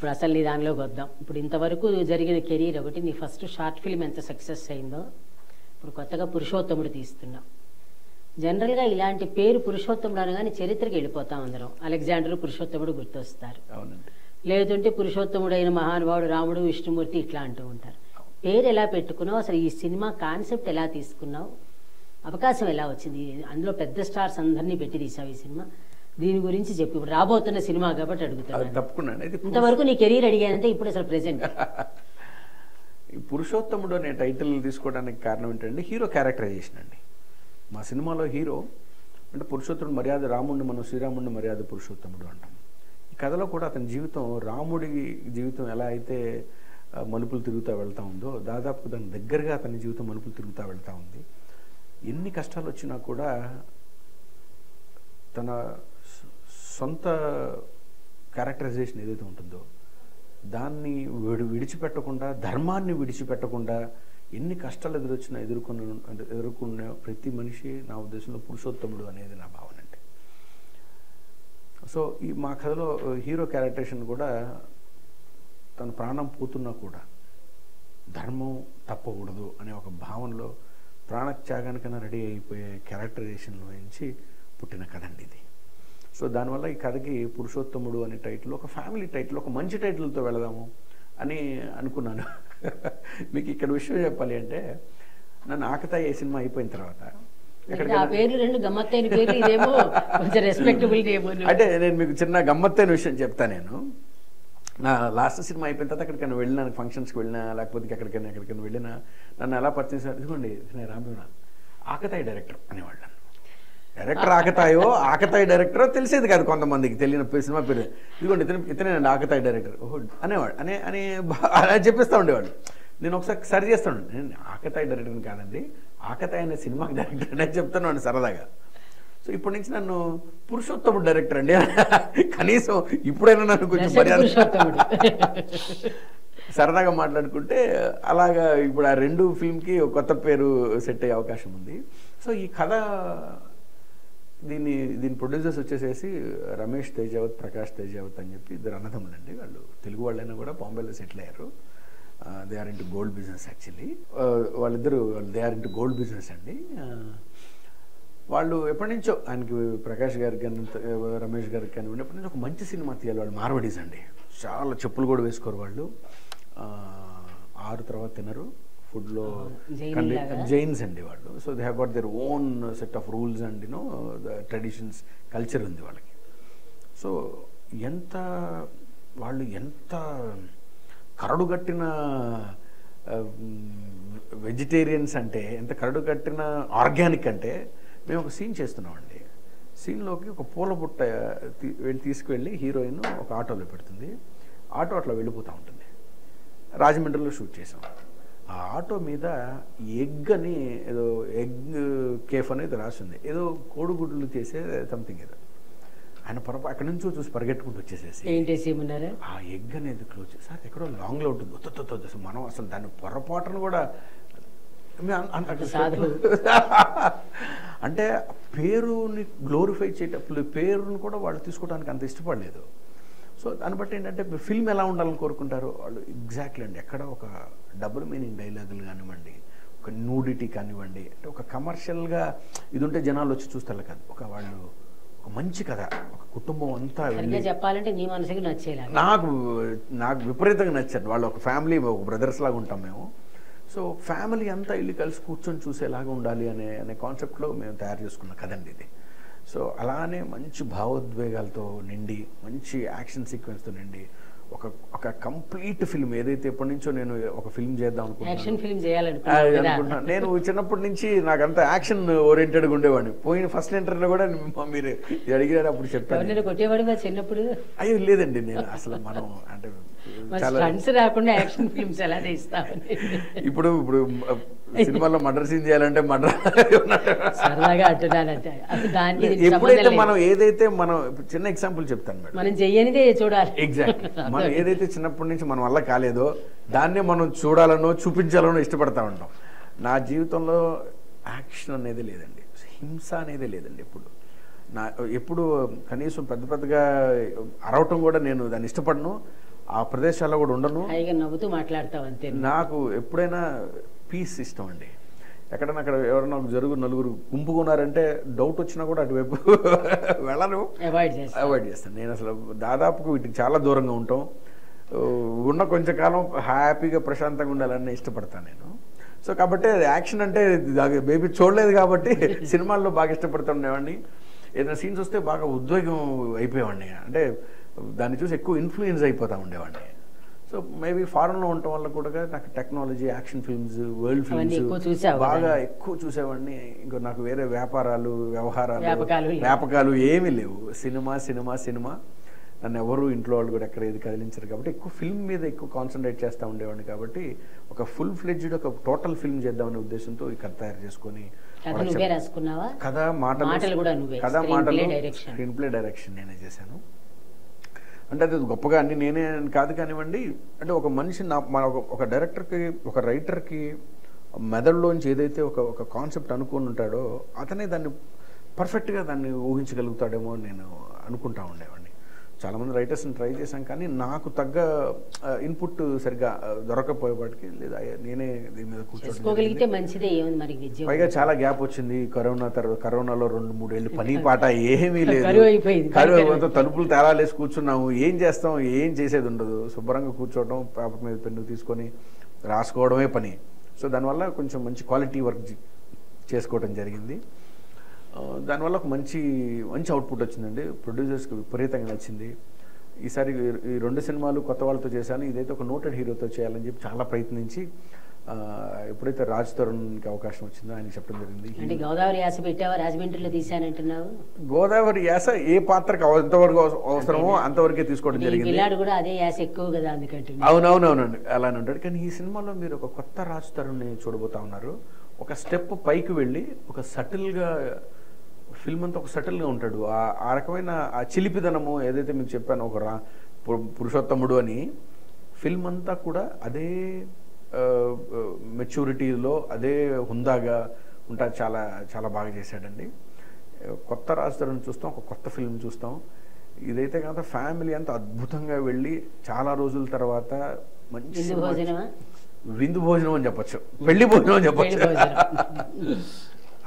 ఇప్పుడు అసలు నీ దానిలోకి వద్దాం. ఇప్పుడు ఇంతవరకు జరిగిన కెరీర్ ఒకటి, నీ ఫస్ట్ షార్ట్ ఫిల్మ్ ఎంత సక్సెస్ అయిందో, ఇప్పుడు కొత్తగా పురుషోత్తముడు తీస్తున్నాం. జనరల్గా ఇలాంటి పేరు పురుషోత్తముడు అనగానే చరిత్రకి వెళ్ళిపోతాం అందరం. అలెగ్జాండర్ పురుషోత్తముడు గుర్తొస్తారు, లేదంటే పురుషోత్తముడు అయిన మహానుభావుడు రాముడు విష్ణుమూర్తి ఇట్లా అంటూ ఉంటారు. పేరు ఎలా పెట్టుకున్నావు, అసలు ఈ సినిమా కాన్సెప్ట్ ఎలా తీసుకున్నావు, అవకాశం ఎలా వచ్చింది, అందులో పెద్ద స్టార్స్ అందరినీ పెట్టి తీసావు ఈ సినిమా, దీని గురించి చెప్పి ఇప్పుడు రాబోతున్న సినిమా కాబట్టి అడుగుతాను. తప్పకుండా. ఇంతవరకు నీ కెరీర్ అడిగానంటే ఇప్పుడు అసలు ప్రెసెంట్ ఈ పురుషోత్తముడు అనే టైటిల్ తీసుకోవడానికి కారణం ఏంటంటే హీరో క్యారెక్టరైజేషన్ అండి. మా సినిమాలో హీరో అంటే పురుషోత్తముడు మర్యాద రాముడిని మనం శ్రీరాముడిని మర్యాద పురుషోత్తముడు అంటాం. ఈ కథలో కూడా అతని జీవితం రాముడి జీవితం ఎలా అయితే మలుపులు తిరుగుతూ వెళ్తూ ఉందో దాదాపు దాని దగ్గరగా అతని జీవితం మలుపులు తిరుగుతూ వెళ్తూ ఉంది. ఎన్ని కష్టాలు వచ్చినా కూడా తన సొంత క్యారెక్టరైజేషన్ ఏదైతే ఉంటుందో దాన్ని విడిచిపెట్టకుండా, ధర్మాన్ని విడిచిపెట్టకుండా ఎన్ని కష్టాలు ఎదురొచ్చినా ఎదుర్కొన్న ప్రతి మనిషి నా ఉద్దేశంలో పురుషోత్తముడు అనేది నా భావన అండి. సో ఈ మా కథలో హీరో క్యారెక్టరేషన్ కూడా తన ప్రాణం పోతున్నా కూడా ధర్మం తప్పకూడదు అనే ఒక భావనలో ప్రాణత్యాగానికైనా రెడీ అయిపోయే క్యారెక్టరైజేషన్లో నుంచి పుట్టిన కథ అండి ఇది. సో దానివల్ల ఈ కథకి పురుషోత్తముడు అనే టైటిల్ ఒక ఫ్యామిలీ టైటిల్, ఒక మంచి టైటిల్తో వెళదాము అని అనుకున్నాను. మీకు ఇక్కడ విషయం చెప్పాలి అంటే నన్ను ఆకతాయి ఏ సినిమా అయిపోయిన తర్వాత అంటే నేను మీకు చిన్న గమ్మత్తైన విషయం చెప్తా. నేను నా లాస్ట్ సినిమా అయిపోయిన తర్వాత ఎక్కడికైనా వెళ్ళినా, ఫంక్షన్స్కి వెళ్ళినా లేకపోతే ఎక్కడికైనా వెళ్ళినా నన్ను ఎలా పరిచయం, ఇదిగోండి నేను రామేనా ఆకతాయి డైరెక్టర్ అనేవాళ్ళు. డైరెక్టర్ ఆకతాయి డైరెక్టరో తెలిసేది కాదు కొంతమందికి, తెలియని సినిమా పేరు, ఇదిగోండి ఇతనేనండి ఆకతాయి డైరెక్టర్ ఓహో అనేవాడు అని అలా చెప్పిస్తూ ఉండేవాడు. నేను ఒకసారి సరి చేస్తాను, నేను ఆకతాయి డైరెక్టర్ని కాదండి, ఆకతాయి అనే సినిమాకి డైరెక్టర్ అని చెప్తాను సరదాగా. సో ఇప్పటి నుంచి నన్ను పురుషోత్తముడు డైరెక్టర్ అండి, కనీసం ఇప్పుడైనా నన్ను కొంచెం సరదాగా మాట్లాడుకుంటే అలాగా ఇప్పుడు ఆ రెండు ఫిల్మ్కి ఒక కొత్త పేరు సెట్ అయ్యే అవకాశం ఉంది. సో ఈ కథ దీని ప్రొడ్యూసర్స్ వచ్చేసేసి రమేష్ తేజావత్, ప్రకాష్ తేజావత్ అని చెప్పి ఇద్దరు అన్నదమ్ములు అండి. వాళ్ళు తెలుగు వాళ్ళైనా కూడా బాంబేలో సెటిల్ అయ్యారు. They are into gold business actually. వాళ్ళిద్దరు they are into gold business అండి. వాళ్ళు ఎప్పటి నుంచో ఆయనకి ప్రకాష్ గారికి కానీ రమేష్ గారికి కానీ ఎప్పటి నుంచో ఒక మంచి సినిమా తీయాలి. వాళ్ళు మార్వడీస్ అండి, చాలా చెప్పులు కూడా వేసుకోరు వాళ్ళు, 6 తర్వాత తినరు, ఫుడ్లో జైన్స్ అండి వాళ్ళు. So they have got their own set of rules and you know traditions, culture ఉంది వాళ్ళకి. సో వాళ్ళు ఎంత కరడుగట్టిన వెజిటేరియన్స్ అంటే, ఎంత కరడుగట్టిన ఆర్గానిక్ అంటే, మేము ఒక సీన్ చేస్తున్నామండి. సీన్లోకి ఒక పూల బుట్ట తీసుకువెళ్ళి హీరోయిన్ ఒక ఆటోలో పెడుతుంది. ఆటో అట్లా వెళ్ళిపోతూ ఉంటుంది. రాజమండ్రిలో షూట్ చేసాం. ఆ ఆటో మీద ఎగ్ అని ఏదో ఎగ్ కేఫ్ అనేది రాసింది, ఏదో కోడిగుడ్లు చేసే సంథింగ్ ఏదో. ఆయన అక్కడి నుంచి చూసి పరిగెట్టుకుంటూ వచ్చేసేసి ఆ ఎగ్ అనేది క్లోజ్ చేసి ఎక్కడో లాంగ్లో ఉంటుంది, అసలు మనం అసలు దాన్ని పొరపాటును కూడా అంటే పేరుని గ్లోరిఫై చేయటప్పుడు పేరుని కూడా వాళ్ళు తీసుకోవడానికి అంత ఇష్టపడలేదు. సో దాన్ని బట్టి ఏంటంటే ఫిల్మ్ ఎలా ఉండాలని కోరుకుంటారు వాళ్ళు. ఎగ్జాక్ట్లీ అండి, ఎక్కడ ఒక డబుల్ మీనింగ్ డైలాగులు కానివ్వండి, ఒక న్యూడిటీ కానివ్వండి, అంటే ఒక కమర్షియల్గా ఇది ఉంటే జనాలు వచ్చి చూస్తారు కాదు, వాళ్ళు ఒక మంచి కథ, ఒక కుటుంబం అంతా చెప్పాలంటే నీ మనసుకి నచ్చేలా నాకు విపరీతంగా నచ్చారు. వాళ్ళు ఒక ఫ్యామిలీ, ఒక బ్రదర్స్ లాగా ఉంటాం మేము. సో ఫ్యామిలీ అంతా వెళ్ళి కలిసి కూర్చొని చూసేలాగా ఉండాలి అనే కాన్సెప్ట్లో మేము తయారు చేసుకున్న కదండి ఇది. సో అలానే మంచి భావోద్వేగాలతో నిండి, మంచి యాక్షన్ సీక్వెన్స్తో నిండి ఒక కంప్లీట్ ఫిల్మ్ ఏదైతే ఎప్పటి నుంచో నేను ఒక ఫిల్మ్ చేద్దాం అనుకుంటున్నాను. నేను చిన్నప్పటి నుంచి నాకంతా యాక్షన్ ఓరియంటెడ్గా ఉండేవాడిని. పోయిన ఫస్ట్ ఇంటర్వ్యూలో కూడా మీరు అడిగినారు, అప్పుడు చెప్పాను. చిన్నప్పుడు అయ్యో లేదండి, నేను అసలు మనం అంటే ఇప్పుడు సినిమాలో మర్డర్ సీన్ చేయాలంటే ఎప్పుడైతే మనం ఏదైతే మనం చిన్న ఎగ్జాంపుల్ చెప్తాను మేడం, మనం చెయ్యనిదే చూడాలి. ఎగ్జాక్ట్, మనం ఏదైతే చిన్నప్పటి నుంచి మన వల్ల కాలేదో దాన్నే మనం చూడాలనో చూపించాలనో ఇష్టపడతా ఉంటాం. నా జీవితంలో యాక్షన్ అనేది లేదండి, హింస అనేది లేదండి. ఎప్పుడు కనీసం పెద్దగా అరవటం కూడా నేను దాన్ని ఇష్టపడను. ఆ ప్రదేశాల్లో కూడా ఉండను. హాయిగా నవ్వుతూ మాట్లాడతావు అంతే. నాకు ఎప్పుడైనా పీస్ ఇష్టం అండి. ఎక్కడన్నా అక్కడ ఎవరైనా నలుగురు గుంపుకున్నారంటే డౌట్ వచ్చినా కూడా అటువైపు వెళ్ళను, అవాయిడ్ చేస్తాను. నేను అసలు దాదాపుకు వీటికి చాలా దూరంగా ఉంటాం. ఉన్న కొంచెం కాలం హ్యాపీగా ప్రశాంతంగా ఉండాలని ఇష్టపడతాను నేను. సో కాబట్టి యాక్షన్ అంటే బేబీ చూడలేదు కాబట్టి సినిమాల్లో బాగా ఇష్టపడుతుండేవాడిని. ఏదైనా సీన్స్ వస్తే బాగా ఉద్వేగం అయిపోయేవాడిని, అంటే దాన్ని చూసి ఎక్కువ ఇన్ఫ్లుయెన్స్ అయిపోతూ ఉండేవాడిని. సో మేబీ ఫారెన్లో ఉండటం వల్ల కూడా నాకు technology, action films, world films బాగా ఎక్కువ చూసేవాడిని. ఇంకా నాకు వేరే వ్యాపారాలు, వ్యవహారాలు, వ్యాపకాలు ఏమీ లేవు. Cinema cinema cinema. నన్ను ఎవరు ఇంట్లో వాళ్ళు కూడా ఎక్కడ ఏది కదిలించారు కాబట్టి ఎక్కువ ఫిల్మ్ మీద ఎక్కువ కాన్సన్ట్రేట్ చేస్తూ ఉండేవాడిని. కాబట్టి ఒక ఫుల్ ఫ్లెడ్జ్డ్ ఒక టోటల్ ఫిల్మ్ చేద్దామనే ఉద్దేశంతో ఈ కథ తయారు చేసుకొని కథ, మాటలు, స్క్రీన్ ప్లే డైరెక్షన్ నేనే చేశాను. అంటే అది గొప్పగా అన్ని నేనే కాదు కానివ్వండి. అంటే ఒక మనిషి ఒక డైరెక్టర్కి, ఒక రైటర్కి మెదడులోంచి ఏదైతే ఒక కాన్సెప్ట్ అనుకుని ఉంటాడో అతనే దాన్ని పర్ఫెక్ట్గా దాన్ని ఊహించగలుగుతాడేమో నేను అనుకుంటా ఉండేవాడిని. చాలామంది రైటర్స్ని ట్రై చేశాం కానీ నాకు తగ్గ ఇన్పుట్ సరిగ్గా దొరకపోయేవాటికి లేదా నేనే దీని మీద కూర్చోగలిగితే మంచిదే. పైగా చాలా గ్యాప్ వచ్చింది కరోనాలో 2-3 ఏళ్ళు పని పాట ఏమీ లేదు. తలుపులు తేలాలేసి కూర్చున్నాము. ఏం చేస్తాం, ఏం చేసేది ఉండదు. శుభ్రంగా కూర్చోవడం, పేపర్ మీద పెన్ను తీసుకొని రాసుకోవడమే పని. సో దానివల్ల కొంచెం మంచి క్వాలిటీ వర్క్ చేసుకోవడం జరిగింది. దానివల్ల ఒక మంచి అవుట్పుట్ వచ్చిందండి. ప్రొడ్యూసర్స్కి విపరీతంగా నచ్చింది. ఈసారి ఈ 2 సినిమాలు కొత్త వాళ్ళతో చేశాను. ఇదైతే ఒక నోటెడ్ హీరోతో చేయాలని చెప్పి చాలా ప్రయత్నించి ఎప్పుడైతే రాజ్ తరుణ్కి అవకాశం వచ్చిందో ఆయన చెప్పడం జరిగింది. అంటే గోదావరి యాస పెట్టావా, రాజమండ్రిలో తీశానంటున్నావు? గోదావరి యాస ఏ పాత్రకు ఎంతవరకు అవసరమో అంతవరకే తీసుకోవడం జరిగింది. పిల్లాడు కూడా అదే యాస ఎక్కువ కదా, అందుకంటే. అవునవునవునండి, అలానే ఉంటాడు. కానీ ఈ సినిమాలో మీరు ఒక కొత్త రాజ్ తరుణ్ని చూడబోతా ఉన్నారు. ఒక స్టెప్ పైకి వెళ్ళి ఒక సటిల్గా ఫిల్మ్ అంతా ఒక సటిల్గా ఉంటాడు. ఆ రకమైన ఆ చిలిపిదనము ఏదైతే మీకు చెప్పాను, ఒక పురుషోత్తముడు అని, ఫిల్మ్ అంతా కూడా అదే మెచ్యూరిటీలో, అదే హుందాగా ఉంటా. చాలా చాలా బాగా చేశాడండి. కొత్త రాజధాని చూస్తాం, ఒక కొత్త ఫిల్మ్ చూస్తాం. ఇదైతే కాదు ఫ్యామిలీ అంతా అద్భుతంగా వెళ్ళి చాలా రోజుల తర్వాత మంచి విందు భోజనం అని చెప్పచ్చు, పెళ్లి భోజనం అని చెప్పచ్చు.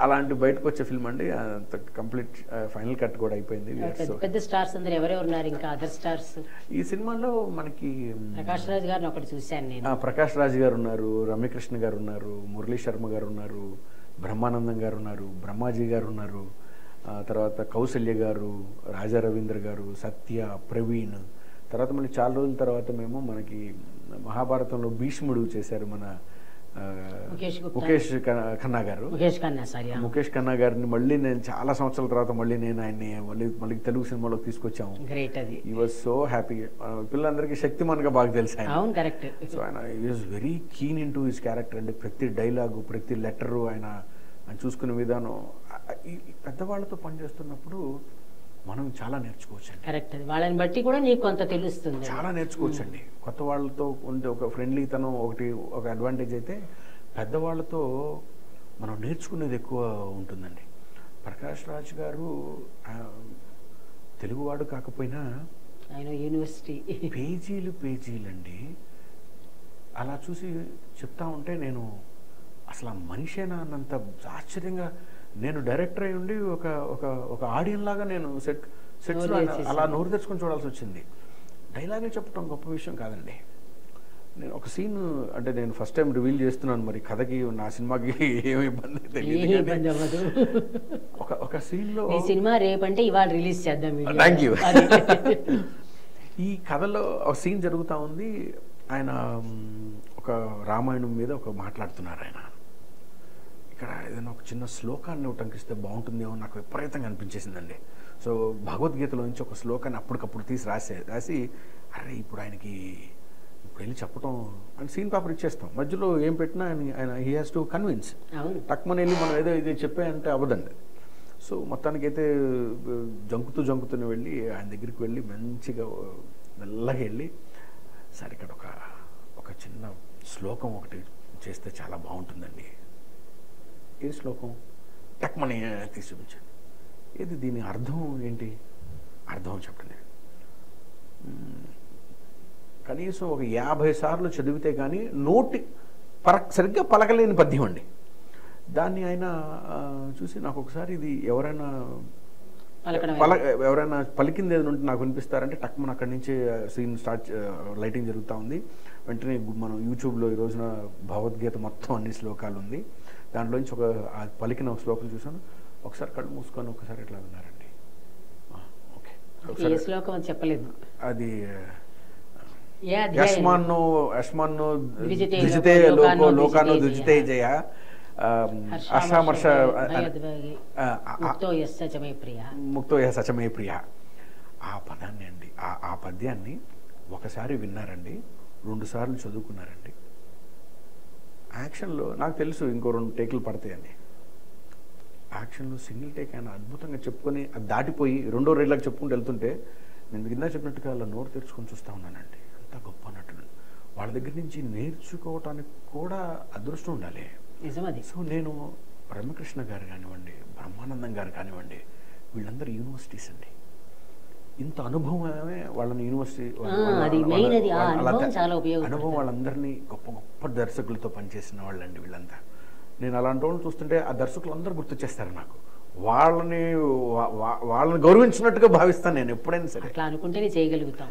అలాంటి బయటకు వచ్చే ఫిల్మ్ అండి. కంప్లీట్ ఫైనల్ కట్ కూడా అయిపోయింది. పెద్ద స్టార్స్ అందరూ ఎవరెవరు ఉన్నారు ఇంకా అదర్ స్టార్స్ ఈ సినిమాలో? మనకి ప్రకాష్ రాజ్ గారిని ఒకటి చూశాను నేను. ప్రకాష్ రాజ్ గారు ఉన్నారు, రమ్యకృష్ణ గారు ఉన్నారు, మురళీ శర్మ గారు ఉన్నారు, బ్రహ్మానందం గారు ఉన్నారు, బ్రహ్మాజీ గారు ఉన్నారు, తర్వాత కౌసల్య గారు, రాజా రవీంద్ర గారు, సత్య, ప్రవీణ్. తర్వాత మళ్ళీ చాలా రోజుల తర్వాత మేము మనకి మహాభారతంలో భీష్ముడు చేశారు మన ముఖేష్ ఖన్నా గారు. ముఖేష్ ఖన్నా గారిని మళ్ళీ నేను చాలా సంవత్సరాల తర్వాత మళ్ళీ నేను ఆయన్ని మళ్ళీ తెలుగు సినిమాలోకి తీసుకొచ్చాము. ఈ వాజ్ సో హ్యాపీ. పిల్లలందరికీ శక్తిమాన్ గా బాగా తెలుసు ఆయన. సో ఆయన ఈ was very keen in to his character అండి. ప్రతి డైలాగు, ప్రతి లెటరు ఆయన చూసుకునే విధానం. పెద్దవాళ్ళతో పనిచేస్తున్నప్పుడు మనం చాలా నేర్చుకోవచ్చండి. కరెక్ట్, వాళ్ళని బట్టి కూడా నీకు కొంత తెలుస్తుంది. చాలా నేర్చుకోవచ్చండి. కొత్త వాళ్ళతో ఉంటే ఒక ఫ్రెండ్లీతనం ఒక అడ్వాంటేజ్ అయితే, పెద్దవాళ్ళతో మనం నేర్చుకునేది ఎక్కువ ఉంటుందండి. ప్రకాష్ రాజ్ గారు తెలుగువాడు కాకపోయినా ఆయన యూనివర్సిటీ పేజీలండి. అలా చూసి చెప్తా ఉంటే నేను అసలు మనిషేనా అన్నంత ఆశ్చర్యంగా, నేను డైరెక్టర్ అయి ఉండి ఒక ఆడియన్ లాగా నేను సెట్స్లో అలా నోరు తెచ్చుకొని చూడాల్సి వచ్చింది. డైలాగే చెప్పడం గొప్ప విషయం కాదండి. నేను ఒక సీన్, అంటే నేను ఫస్ట్ టైం రివీల్ చేస్తున్నాను, మరి కథకి నా సినిమాకి ఏమి ఇబ్బంది తెలియదు. ఒక సీన్లో సినిమా రేపంటే ఇవాళ రిలీజ్ చేద్దాం. Thank you. ఈ కథలో ఒక సీన్ జరుగుతూ ఉంది. ఆయన ఒక రామాయణం మీద మాట్లాడుతున్నారు. ఆయన ఇక్కడ ఏదైనా ఒక చిన్న శ్లోకాన్ని ఉటంకిస్తే బాగుంటుందేమో నాకు విపరీతంగా అనిపించేసిందండి. సో భగవద్గీతలో నుంచి ఒక శ్లోకాన్ని అప్పటికప్పుడు తీసి రాసి అరే ఇప్పుడు ఆయనకి ఇప్పుడు వెళ్ళి చెప్పడం అని సీన్ పేపర్ ఇచ్చేస్తాం. మధ్యలో ఏం పెట్టినా ఆయన హీ హ్యాస్ టు కన్విన్స్. టక్మని వెళ్ళి మనం ఏదో ఇది చెప్పే అంటే అవ్వదండి. సో మొత్తానికైతే జంకుతూనే వెళ్ళి ఆయన దగ్గరికి వెళ్ళి మంచిగా మెల్లగా వెళ్ళి, సరే ఇక్కడ ఒక చిన్న శ్లోకం ఒకటి చేస్తే చాలా బాగుంటుందండి. ఏ శ్లోకం? టక్మని తీసి చూపించాను. ఏది దీని అర్థం ఏంటి? అర్థం చెప్పండి. కనీసం ఒక 50 సార్లు చదివితే కానీ సరిగ్గా పలకలేని పద్యం అండి. దాన్ని ఆయన చూసి నాకు ఒకసారి ఇది ఎవరైనా పలికింది ఏదైనా ఉంటే నాకు వినిపిస్తారంటే టక్మన్ అక్కడి నుంచి సీన్ లైటింగ్ జరుగుతూ ఉంది. వెంటనే మనం యూట్యూబ్లో ఈ రోజున భగవద్గీత మొత్తం అన్ని శ్లోకాలు ఉంది. దాంట్లోంచి పలికిన శ్లోకం చూసాను. ఒకసారి కళ్ళు మూసుకొని ఒకసారి ఎట్లా విన్నారండి. ఓకే, శ్లోకం చెప్పలేదు. అది యస్మాన్నో ద్విజితే లోకానో ద్విజితే జయ హర్షామర్ష ముక్తో సచమే ప్రియ. ఆ పదాన్ని అండి, ఆ పద్యాన్ని ఒకసారి విన్నారండి, 2 సార్లు చదువుకున్నారండి. యాక్షన్లో నాకు తెలుసు ఇంకో 2 టేకులు పడతాయండి. యాక్షన్లో సింగిల్ టేక్ అయినా అద్భుతంగా చెప్పుకొని అది దాటిపోయి 2వ రైడ్లకు చెప్పుకుంటూ వెళ్తుంటే నేను కింద చెప్పినట్టుగా అలా నోరు తెరుచుకొని చూస్తూ ఉన్నానండి. అంత గొప్ప నటుడు. వాళ్ళ దగ్గర నుంచి నేర్చుకోవటానికి కూడా అదృష్టం ఉండాలి. సో నేను రమ్యకృష్ణ గారు కానివ్వండి, బ్రహ్మానందం గారు కానివ్వండి, వీళ్ళందరూ యూనివర్సిటీస్ అండి. ఇంత అనుభవమే వాళ్ళని యూనివర్సిటీ అనుభవం వాళ్ళందరినీ గొప్ప గొప్ప దర్శకులతో పనిచేసిన వాళ్ళండి వీళ్ళంతా. నేను అలాంటి వాళ్ళని చూస్తుంటే ఆ దర్శకులు అందరూ గుర్తొచ్చేస్తారు నాకు. వాళ్ళని గౌరవించినట్టుగా భావిస్తాను నేను ఎప్పుడైనా సరే. అట్లా అనుకుంటేనే చేయగలుగుతాం.